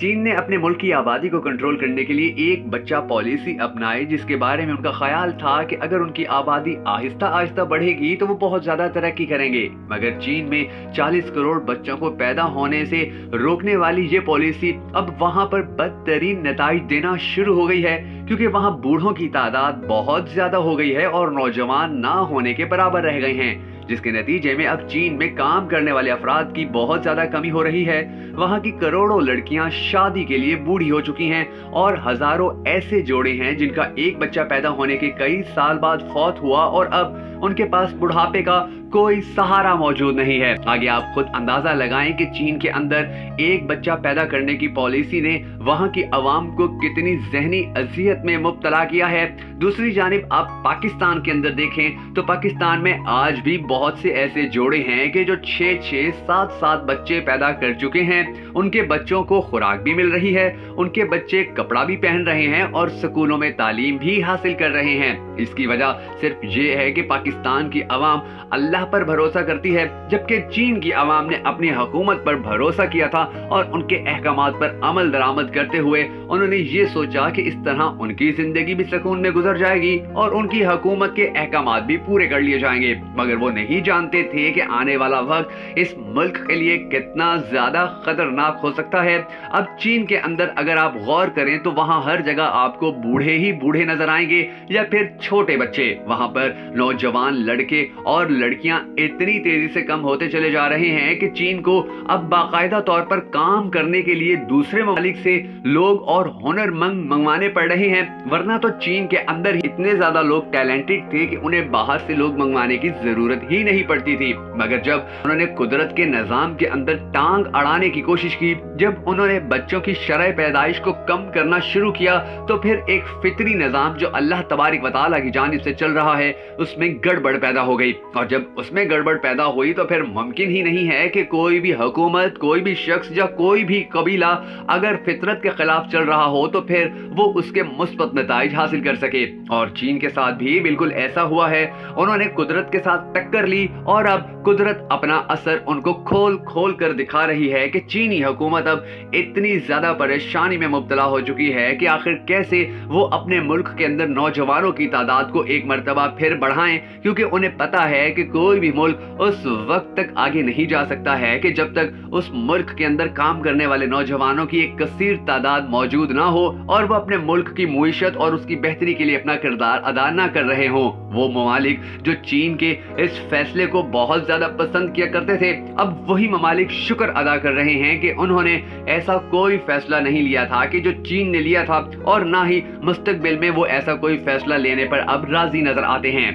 چین نے اپنے ملک کی آبادی کو کنٹرول کرنے کے لیے ایک بچہ پالیسی اپنائی، جس کے بارے میں ان کا خیال تھا کہ اگر ان کی آبادی آہستہ آہستہ بڑھے گی تو وہ بہت زیادہ ترقی کریں گے۔ مگر چین میں 40 کروڑ بچوں کو پیدا ہونے سے روکنے والی یہ پالیسی اب وہاں پر بدترین نتائج دینا شروع ہو گئی ہے، کیونکہ وہاں بوڑھوں کی تعداد بہت زیادہ ہو گئی ہے اور نوجوان نہ ہونے کے برابر رہ گئے ہیں، جس کے نتیجے میں اب چین میں کام کرنے والے افراد کی بہت زیادہ کمی ہو رہی ہے۔ وہاں کی کروڑوں لڑکیاں شادی کے لیے بوڑھی ہو چکی ہیں اور ہزاروں ایسے جوڑے ہیں جن کا ایک بچہ پیدا ہونے کے کئی سال بعد فوت ہوا اور اب ان کے پاس بڑھاپے کا کوئی سہارا موجود نہیں ہے۔ آگے آپ خود اندازہ لگائیں کہ چین کے اندر ایک بچہ پیدا کرنے کی پالیسی نے وہاں کی عوام کو کتنی ذہنی اذیت میں مبتلا کیا ہے۔ دوسری جانب آپ پاکستان کے اندر دیکھیں تو پاکستان میں آج بھی بہت سے ایسے جوڑے ہیں کہ جو 6 7 بچے پیدا کر چکے ہیں۔ ان کے بچوں کو خوراک بھی مل رہی ہے، ان کے بچے کپڑا بھی پہن رہے ہیں اور سکولوں میں تعلیم بھی حاصل کر رہے ہیں۔ اس کی وجہ صرف یہ ہے کہ پاکستان کی عوام اللہ پر بھروسہ کرتی ہے، جبکہ چین کی عوام نے اپنی حکومت پر بھروسہ کیا تھا اور ان کے احکامات پر عمل درآمد کرتے ہوئے انہوں نے یہ سوچا کہ اس طرح ان کی زندگی بھی سکون میں گزر جائے گی اور ان کی حکومت کے احکامات بھی پورے کر لیے جائیں گے۔ مگر وہ نہیں جانتے تھے کہ آنے والا وقت اس ملک کے لیے کتنا زیادہ خطرناک ہو سکتا ہے۔ اب چین کے اندر اگر آپ غور کریں تو وہاں ہر جگہ آپ کو بوڑھے ہی بوڑھے نظر آئیں گے یا پھر چھوٹے بچے۔ وہاں پر نوجوان لڑکے اور لڑکیاں اتنی تیزی سے کم ہوتے چلے جا رہے ہیں کہ چین کو اب باقاعدہ طور پر کام کرنے کے لیے دوسرے ممالک سے لوگ اور ہنر مند منگوانے پڑ رہے ہیں، ورنہ تو چین کے اندر اتنے زیادہ لوگ ٹیلنٹڈ تھے کہ انہیں باہر سے لوگ منگوانے کی ضرورت ہی نہیں پڑتی تھی۔ مگر جب انہوں نے قدرت کے نظام کے اندر ٹانگ اڑانے کی کوشش کی، جب انہوں نے بچوں کی شرح پیدائش کو کم کرنا شروع کیا، تو پھر ایک فطری نظام جو اللہ تبارک و تعالیٰ کی جانب سے چل رہا ہے اس میں گڑبڑ پیدا ہو گئی، اور جب اس میں گڑبڑ پیدا ہوئی تو پھر ممکن ہی نہیں ہے کہ کوئی بھی حکومت، کوئی بھی شخص یا کوئی بھی قبیلہ اگر فطرت کے خلاف چل رہا ہو تو پھر وہ اس کے مثبت نتائج حاصل کر سکے۔ اور چین کے ساتھ بھی بالکل ایسا ہوا ہے، انہوں نے قدرت کے ساتھ ٹکر لی اور اب قدرت اپنا اثر ان کو کھول کھول کر دکھا رہی ہے کہ چینی حکومت اب اتنی زیادہ پریشانی میں مبتلا ہو چکی ہے کہ آخر کیسے وہ اپنے ملک کے اندر نوجوانوں کی تعداد کو ایک مرتبہ پھر بڑھائیں، کیونکہ انہیں پتا ہے کہ کوئی بھی ملک اس وقت تک آگے نہیں جا سکتا ہے کہ جب تک اس ملک کے اندر کام کرنے والے نوجوانوں کی ایک کثیر تعداد موجود نہ ہو اور وہ اپنے ملک کی معیشت اور اس کی بہتری کے لیے اپنا کردار ادا نہ کر رہے ہوں۔ وہ ممالک جو چین کے اس فیصلے کو بہت زیادہ پسند کیا کرتے تھے، اب وہی ممالک شکر ادا کر رہے ہیں کہ انہوں نے ایسا کوئی فیصلہ نہیں لیا تھا کہ جو چین نے لیا تھا، اور نہ ہی مستقبل میں وہ ایسا کوئی فیصلہ لینے پر اب راضی نظر آتے ہیں۔